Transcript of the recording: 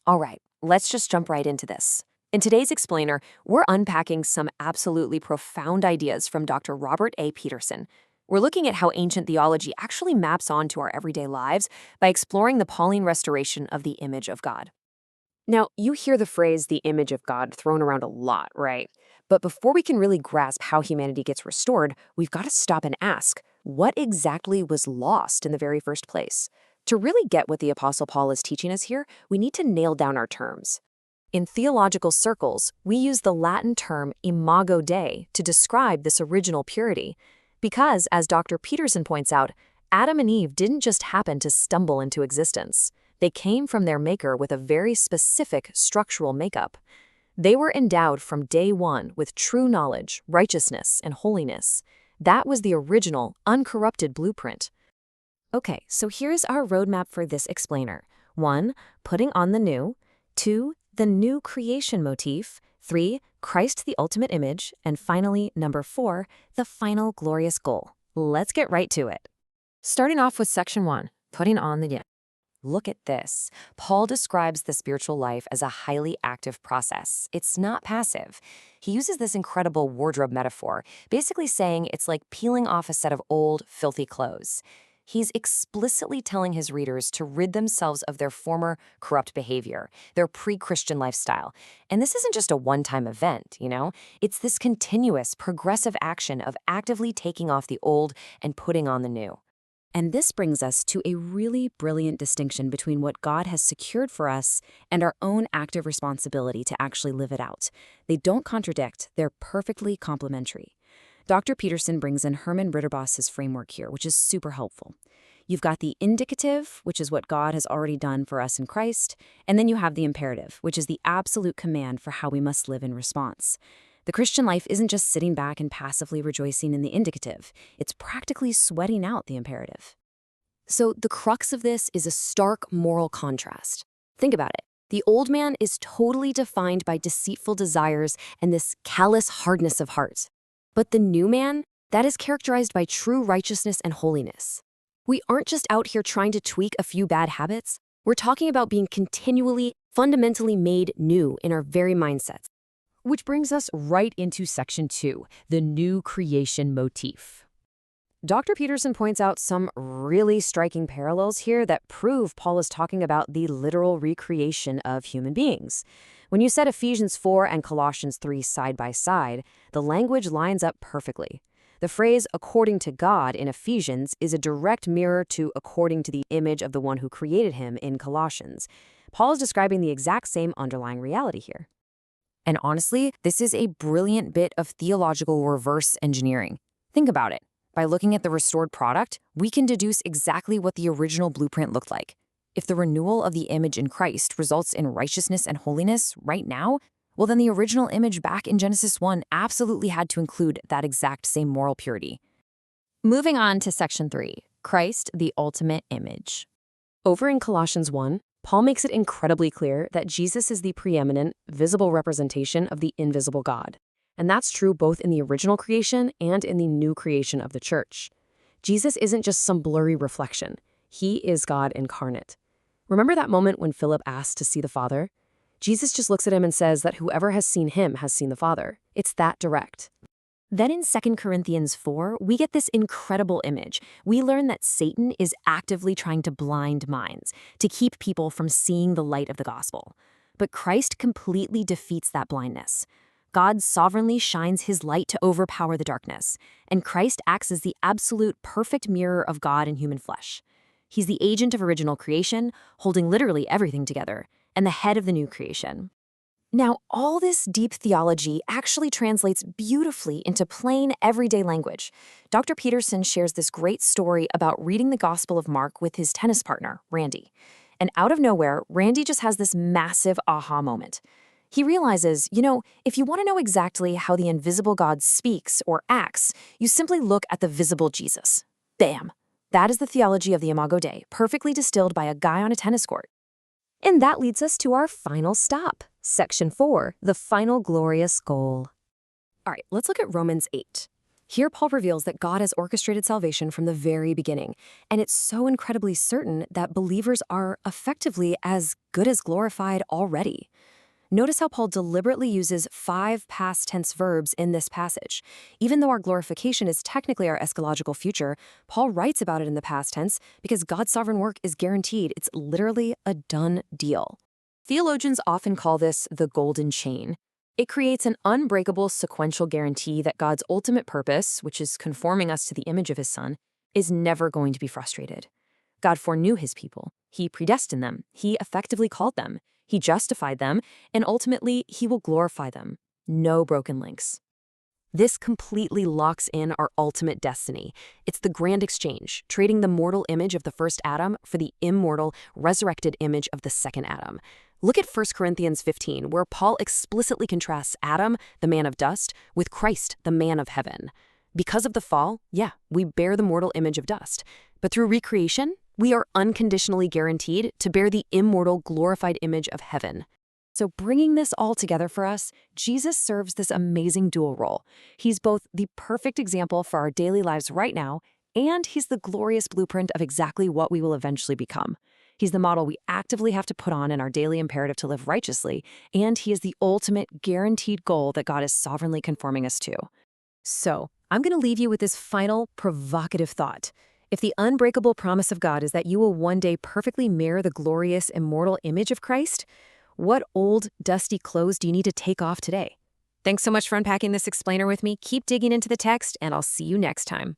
All right, let's just jump right into this. In today's explainer, we're unpacking some absolutely profound ideas from Dr. Robert A. Peterson. We're looking at how ancient theology actually maps onto our everyday lives by exploring the Pauline restoration of the image of God. Now, you hear the phrase the image of God thrown around a lot, right? But before we can really grasp how humanity gets restored, we've got to stop and ask, what exactly was lost in the very first place? To really get what the Apostle Paul is teaching us here, we need to nail down our terms. In theological circles, we use the Latin term imago Dei to describe this original purity. Because, as Dr. Peterson points out, Adam and Eve didn't just happen to stumble into existence. They came from their maker with a very specific structural makeup. They were endowed from day one with true knowledge, righteousness, and holiness. That was the original, uncorrupted blueprint. Okay, so here's our roadmap for this explainer. 1. Putting on the new. 2. The new creation motif. 3. Christ the ultimate image. And finally, number 4, the final glorious goal. Let's get right to it. Starting off with section 1, putting on the new. Look at this. Paul describes the spiritual life as a highly active process. It's not passive. He uses this incredible wardrobe metaphor, basically saying it's like peeling off a set of old, filthy clothes. He's explicitly telling his readers to rid themselves of their former corrupt behavior, their pre-Christian lifestyle. And this isn't just a one-time event, It's this continuous, progressive action of actively taking off the old and putting on the new. And this brings us to a really brilliant distinction between what God has secured for us and our own active responsibility to actually live it out. They don't contradict, they're perfectly complementary. Dr. Peterson brings in Herman Ritterboss's framework here, which is super helpful. You've got the indicative, which is what God has already done for us in Christ, and then you have the imperative, which is the absolute command for how we must live in response. The Christian life isn't just sitting back and passively rejoicing in the indicative. It's practically sweating out the imperative. So the crux of this is a stark moral contrast. Think about it. The old man is totally defined by deceitful desires and this callous hardness of heart. But the new man, that is characterized by true righteousness and holiness. We aren't just out here trying to tweak a few bad habits. We're talking about being continually, fundamentally made new in our very mindsets. Which brings us right into section 2, the new creation motif. Dr. Peterson points out some really striking parallels here that prove Paul is talking about the literal recreation of human beings. When you set Ephesians 4 and Colossians 3 side by side, the language lines up perfectly. The phrase according to God in Ephesians is a direct mirror to according to the image of the one who created him in Colossians. Paul is describing the exact same underlying reality here. And honestly, this is a brilliant bit of theological reverse engineering. Think about it. By looking at the restored product, we can deduce exactly what the original blueprint looked like. If the renewal of the image in Christ results in righteousness and holiness right now, well, then the original image back in Genesis 1 absolutely had to include that exact same moral purity. Moving on to section 3, Christ, the ultimate image. Over in Colossians 1, Paul makes it incredibly clear that Jesus is the preeminent, visible representation of the invisible God. And that's true both in the original creation and in the new creation of the church. Jesus isn't just some blurry reflection. He is God incarnate. Remember that moment when Philip asked to see the Father? Jesus just looks at him and says that whoever has seen him has seen the Father. It's that direct. Then in 2 Corinthians 4, we get this incredible image. We learn that Satan is actively trying to blind minds, to keep people from seeing the light of the gospel. But Christ completely defeats that blindness. God sovereignly shines his light to overpower the darkness, and Christ acts as the absolute perfect mirror of God in human flesh. He's the agent of original creation, holding literally everything together, and the head of the new creation. Now, all this deep theology actually translates beautifully into plain, everyday language. Dr. Peterson shares this great story about reading the Gospel of Mark with his tennis partner, Randy. And out of nowhere, Randy just has this massive aha moment. He realizes, if you want to know exactly how the invisible God speaks or acts, you simply look at the visible Jesus. Bam! That is the theology of the Imago Dei, perfectly distilled by a guy on a tennis court. And that leads us to our final stop, section 4, the final glorious goal. All right, let's look at Romans 8. Here, Paul reveals that God has orchestrated salvation from the very beginning, and it's so incredibly certain that believers are effectively as good as glorified already. Notice how Paul deliberately uses 5 past tense verbs in this passage. Even though our glorification is technically our eschatological future, Paul writes about it in the past tense because God's sovereign work is guaranteed. It's literally a done deal. Theologians often call this the golden chain. It creates an unbreakable sequential guarantee that God's ultimate purpose, which is conforming us to the image of his Son, is never going to be frustrated. God foreknew his people. He predestined them. He effectively called them. He justified them, and ultimately, he will glorify them. No broken links. This completely locks in our ultimate destiny. It's the grand exchange, trading the mortal image of the first Adam for the immortal, resurrected image of the second Adam. Look at 1 Corinthians 15, where Paul explicitly contrasts Adam, the man of dust, with Christ, the man of heaven. Because of the fall, we bear the mortal image of dust. But through recreation, we are unconditionally guaranteed to bear the immortal, glorified image of heaven. So bringing this all together for us, Jesus serves this amazing dual role. He's both the perfect example for our daily lives right now, and he's the glorious blueprint of exactly what we will eventually become. He's the model we actively have to put on in our daily imperative to live righteously, and he is the ultimate guaranteed goal that God is sovereignly conforming us to. So, I'm going to leave you with this final provocative thought. If the unbreakable promise of God is that you will one day perfectly mirror the glorious, immortal image of Christ, what old, dusty clothes do you need to take off today? Thanks so much for unpacking this explainer with me. Keep digging into the text, and I'll see you next time.